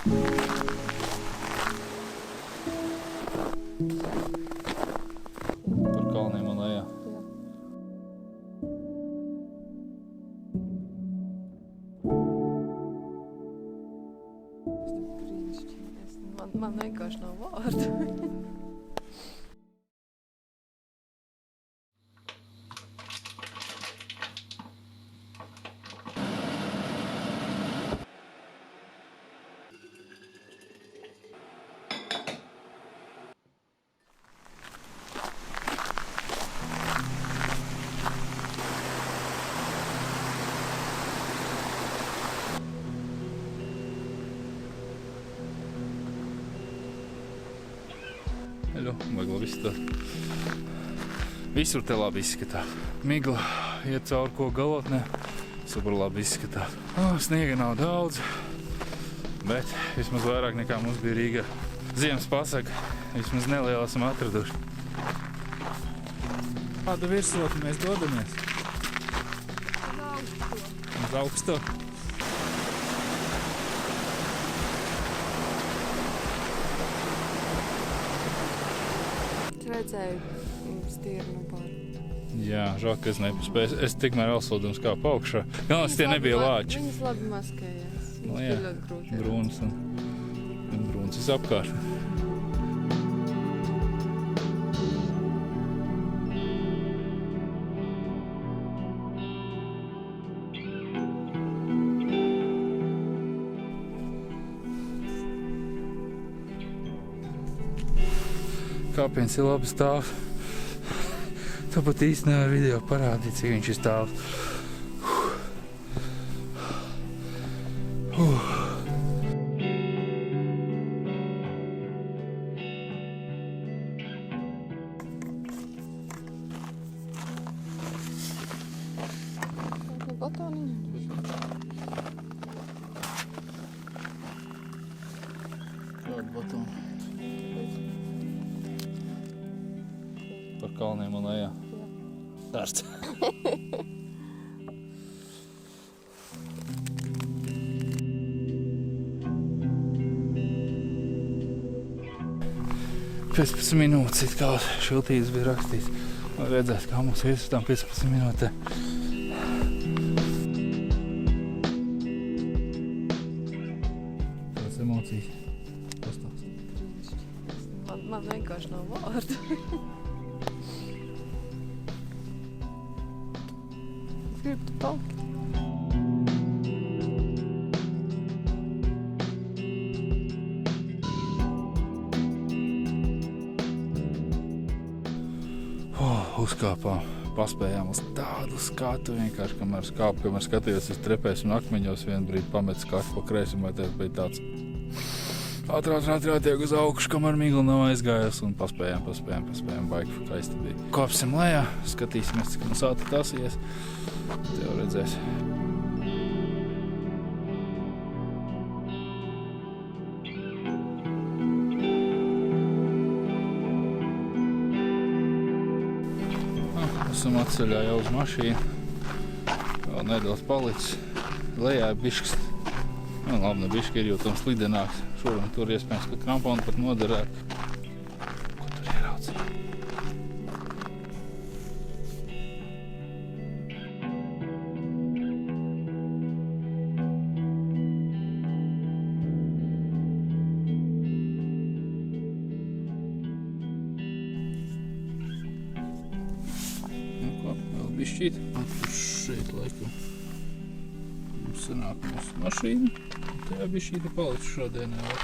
Par kalniem un lejā. Man vienkārši nav vārdu. Migla visur te labi izskatās. Migla iet cauri koku galotnē, super labi izskatās. Sniega nav daudz, bet vismaz vairāk nekā mums bija Rīgā. Ziemas pasaka, vismaz nelielu esam atraduši. Kādu virsotni mēs dodamies? Uz augsto. Redzēju stirnu pār. Jā, žēl, ka es nepaspēju. Es tikmēr vēl slodums kāpu augšā. Galvenais, tie nebija lāči. Viņas labi maskējās. Viņas Jā, bija ļoti grūti. brūnas un brūnas visapkārt. Kāpiens ir labi stāvs. Tāpat īsti nevar video parādīt, cik viņš ir stāvs. Kādu batonu? Par kalniem un lejā. Darts. Pēc minūtes it kā šiltības bija rakstīts. Redzēt, kā mums ies uz tām 15 minūtēm. Tās emocijas. Pastāst. Man vienkārši nav vārdu. Gribu tu palikt. Uzkāpām, paspējām uz tādu skatu vienkārši, kamēr skatījos uz trepēs un akmeņos, vienu brīdi pamet skatu pa kreisumā, tas bija tāds ātrāk tiek uz augšu, kamēr migla nav aizgājās un paspējām, baigi kaisti bija. Kopsim lejā, skatīsimies, cik mums ātri tasies, tev redzēs. Esam atceļā jau uz mašīnu, vēl nedaudz palicis, lejā ir bišķis, labi, ne bišķi ir, jo tam slidenāks, šur un tur iespējams, ka kramponi pat noderētu. Ko tur ieraudzīja? Bišķīt, tur šeit laikam mums sanāk mūsu mašīna, un tajā bišķīti palicis šodienā vēl.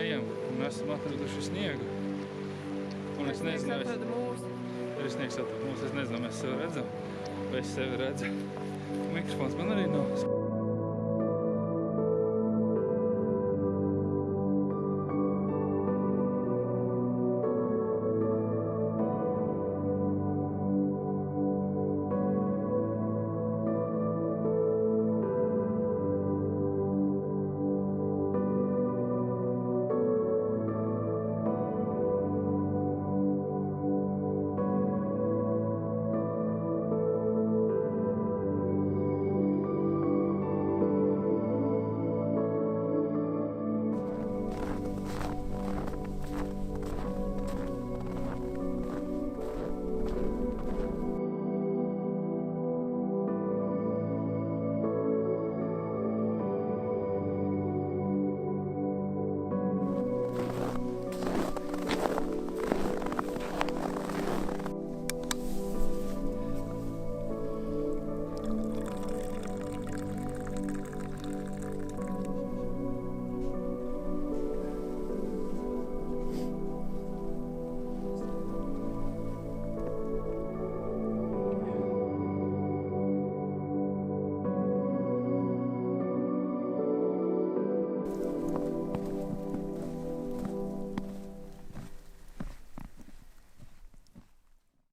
Ejam, un esam atraduši sniegu, un es nezinu, es sniegs atradu mūsu, es nezinu, mēs sevi redzam, vai es sevi redzu. Mikrofons man arī nav.